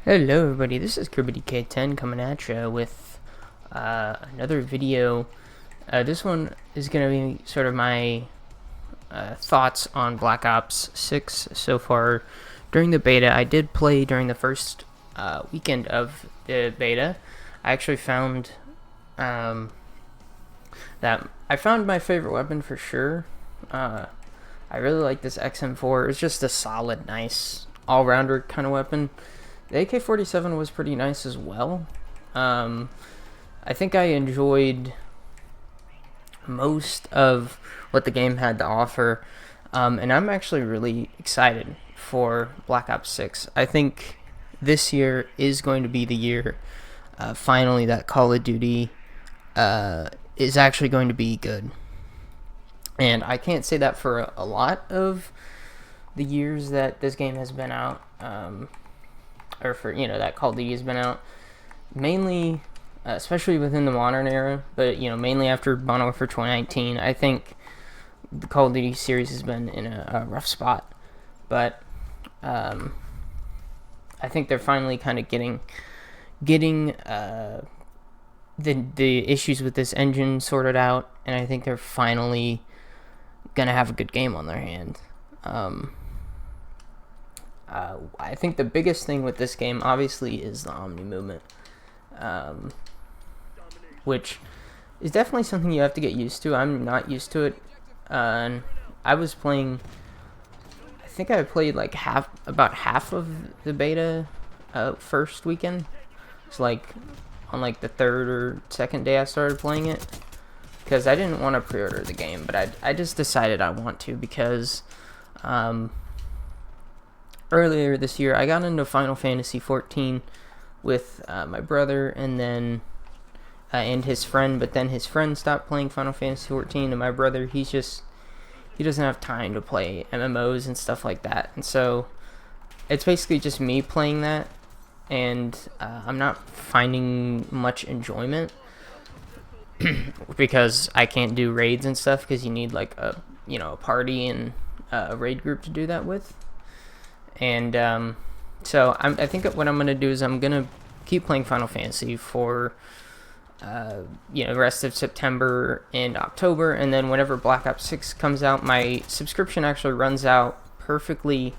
Hello everybody, this is KirbyDK10 coming at you with another video. This one is going to be sort of my thoughts on Black Ops 6 so far during the beta. I did play during the first weekend of the beta. I actually found that I found my favorite weapon for sure. I really like this XM4. It's just a solid, nice, all-rounder kind of weapon. The AK-47 was pretty nice as well. I think I enjoyed most of what the game had to offer, and I'm actually really excited for Black Ops 6. I think this year is going to be the year, finally, that Call of Duty is actually going to be good. And I can't say that for a lot of the years that this game has been out. Or for, that Call of Duty has been out, mainly, especially within the modern era, but, mainly after Modern Warfare 2019, I think the Call of Duty series has been in a rough spot, but, I think they're finally kind of getting the issues with this engine sorted out, and I think they're finally gonna have a good game on their hand. I think the biggest thing with this game, obviously, is the Omni movement, which is definitely something you have to get used to. I'm not used to it. I was playing, I think I played like about half of the beta first weekend. It's like on like the third or second day I started playing it, because I didn't want to pre-order the game, but I just decided I want to because earlier this year, I got into Final Fantasy 14 with my brother and then and his friend, but then his friend stopped playing Final Fantasy 14, and my brother, he doesn't have time to play MMOs and stuff like that, and so it's basically just me playing that, and I'm not finding much enjoyment because I can't do raids and stuff, because you need like a party and a raid group to do that with. And so I think what I'm going to do is I'm going to keep playing Final Fantasy for the rest of September and October, and then whenever Black Ops 6 comes out, my subscription actually runs out perfectly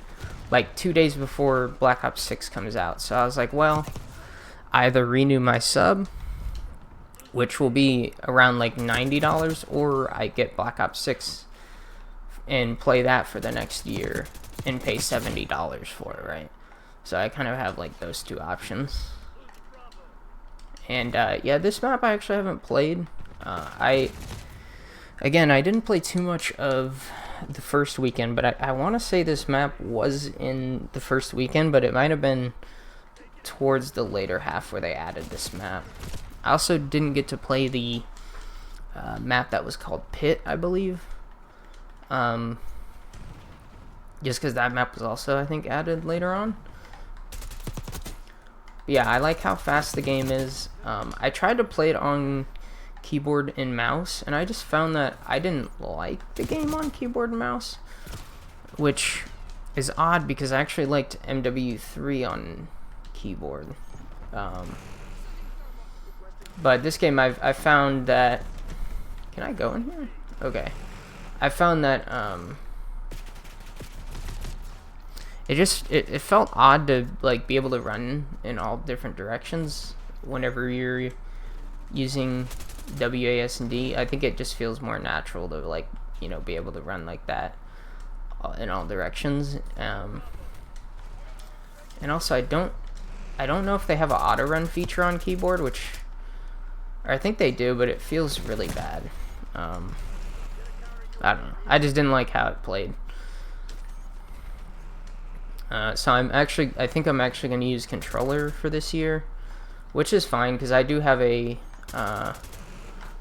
like 2 days before Black Ops 6 comes out. So I was like, well, either renew my sub, which will be around like $90, or I get Black Ops 6 and play that for the next year and pay $70 for it, right? So I kind of have like those two options. And yeah, this map I actually haven't played. I didn't play too much of the first weekend, but I want to say this map was in the first weekend, but it might have been towards the later half where they added this map. I also didn't get to play the map that was called Pit, I believe. Just because that map was also, I think, added later on. But yeah, I like how fast the game is. I tried to play it on keyboard and mouse, and I just found that I didn't like the game on keyboard and mouse, which is odd because I actually liked MW3 on keyboard. But this game, I found that... Can I go in here? Okay. I found that... It felt odd to like be able to run in all different directions whenever you're using WASD. I think it just feels more natural to like be able to run like that in all directions. And also I don't know if they have an auto run feature on keyboard, or I think they do, but it feels really bad. I don't know. I just didn't like how it played. So I think I'm actually going to use controller for this year, which is fine because I do have an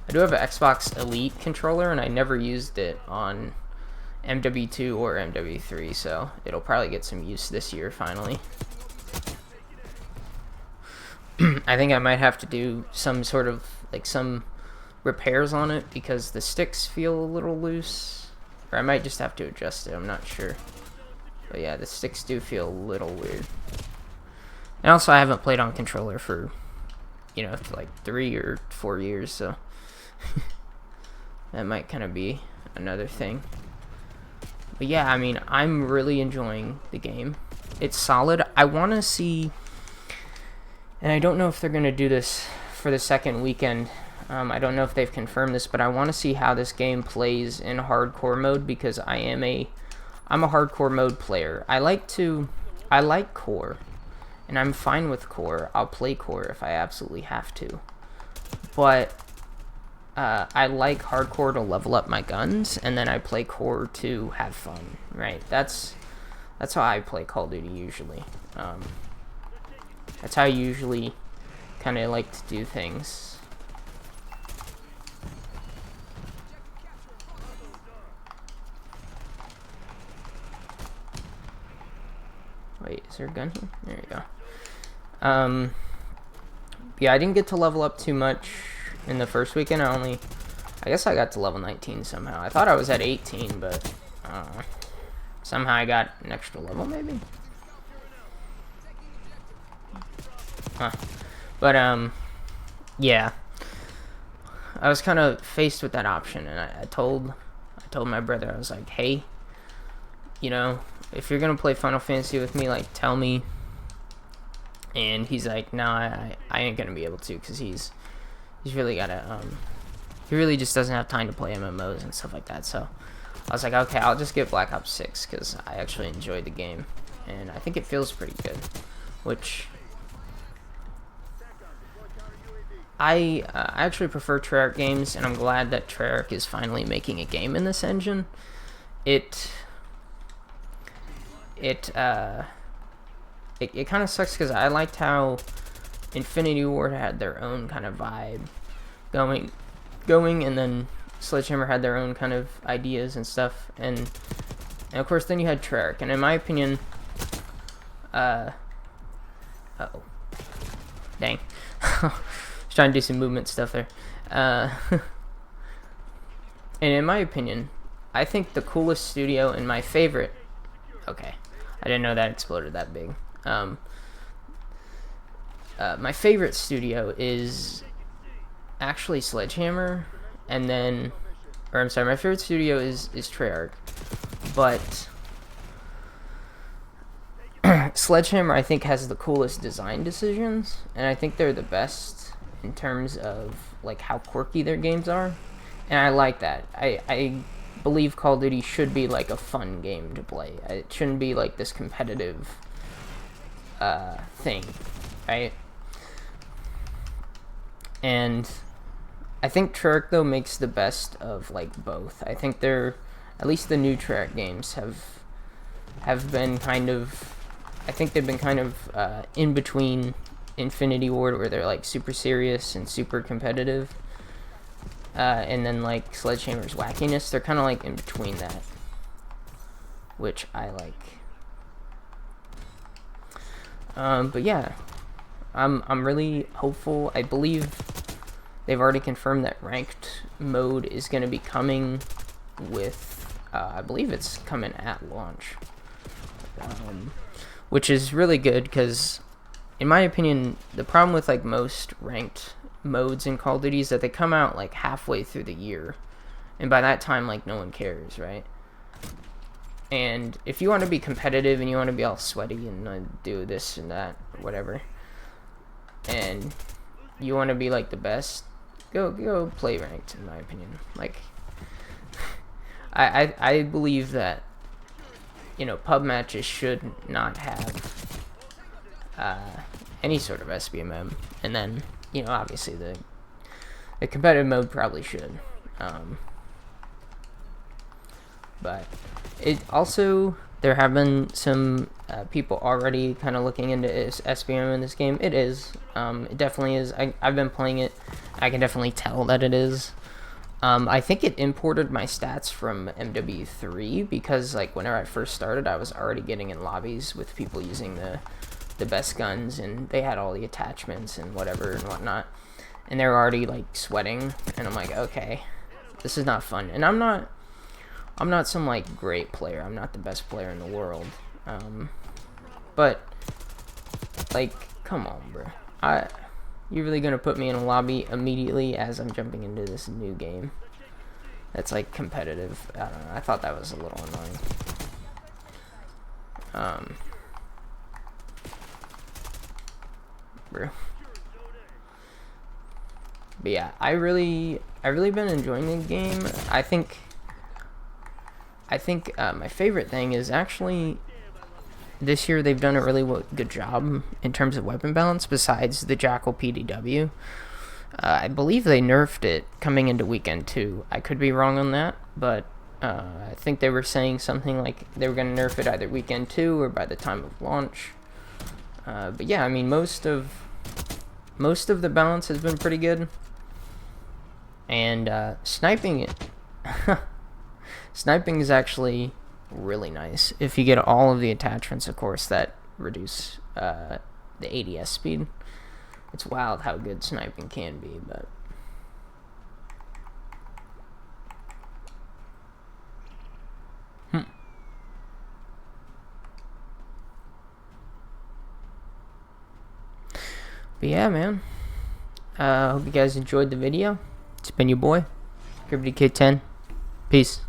Xbox Elite controller, and I never used it on MW2 or MW3, so it'll probably get some use this year finally. I think I might have to do some sort of some repairs on it because the sticks feel a little loose, or I might just have to adjust it. I'm not sure. But yeah, the sticks do feel a little weird. And also, I haven't played on controller for, like 3 or 4 years, so that might kind of be another thing. But yeah, I mean, I'm really enjoying the game. It's solid. I want to see, and I don't know if they're going to do this for the second weekend. I don't know if they've confirmed this, but I want to see how this game plays in hardcore mode, because I'm a hardcore mode player. I like core, and I'm fine with core. I'll play core if I absolutely have to. But I like hardcore to level up my guns, and then I play core to have fun, right? That's how I play Call of Duty usually. That's how I usually kind of like to do things. Wait, is there a gun here? There you go. Yeah, I didn't get to level up too much in the first weekend. I guess I got to level 19 somehow. I thought I was at 18, but somehow I got an extra level, maybe? Huh. But, yeah. I was kind of faced with that option, and I told my brother, I was like, hey, if you're gonna play Final Fantasy with me, like, tell me. And he's like, no, I ain't gonna be able to, because he's really gotta, he really just doesn't have time to play MMOs and stuff like that. So I was like, okay, I'll just get Black Ops 6, because I actually enjoyed the game, and I think it feels pretty good, which I actually prefer Treyarch games, and I'm glad that Treyarch is finally making a game in this engine. It kind of sucks, because I liked how Infinity Ward had their own kind of vibe going, and then Sledgehammer had their own kind of ideas and stuff, and of course then you had Treyarch, and in my opinion, uh-oh, dang, just trying to do some movement stuff there, and in my opinion, I think the coolest studio and my favorite, okay, I didn't know that exploded that big. My favorite studio is actually Sledgehammer, and then, or I'm sorry, my favorite studio is Treyarch, but Sledgehammer I think has the coolest design decisions, and I think they're the best in terms of like how quirky their games are, and I like that. I believe Call of Duty should be like a fun game to play. It shouldn't be like this competitive thing, right? And I think Treyarch though makes the best of like both. I think they're, at least the new Treyarch games have been kind of, I think they've been kind of in between Infinity Ward, where they're like super serious and super competitive, and then like Sledgehammer's wackiness. They're kind of like in between that, which I like. But yeah, I'm really hopeful. I believe they've already confirmed that ranked mode is going to be coming with, I believe it's coming at launch, which is really good, because in my opinion, the problem with like most ranked modes in Call of Duty is that they come out like halfway through the year, and by that time like no one cares, right? And if you want to be competitive and you want to be all sweaty and do this and that, whatever, and you want to be like the best, go play ranked, in my opinion. Like, I believe that, pub matches should not have any sort of SBMM, and then, obviously the competitive mode probably should. But it also, there have been some people already kind of looking into SBM in this game. It is. It definitely is. I've been playing it. I can definitely tell that it is. I think it imported my stats from MW3, because like whenever I first started, I was already getting in lobbies with people using the best guns, and they had all the attachments and whatever and whatnot, and they were already like sweating, and I'm like, okay, this is not fun. And I'm not some like great player. I'm not the best player in the world. But like Come on, bro. You really gonna put me in a lobby immediately as I'm jumping into this new game? That's like competitive. I don't know. I thought that was a little annoying. Bro. But yeah, I really been enjoying the game. I think my favorite thing is actually this year they've done a really good job in terms of weapon balance. Besides the Jackal PDW, I believe they nerfed it coming into weekend 2. I could be wrong on that, but I think they were saying something like they were going to nerf it either weekend 2 or by the time of launch. But yeah, I mean most of the balance has been pretty good, and sniping sniping is actually really nice if you get all of the attachments, of course, that reduce the ADS speed. It's wild how good sniping can be, but yeah, man. Hope you guys enjoyed the video. It's been your boy, Gravity Kid 10. Peace.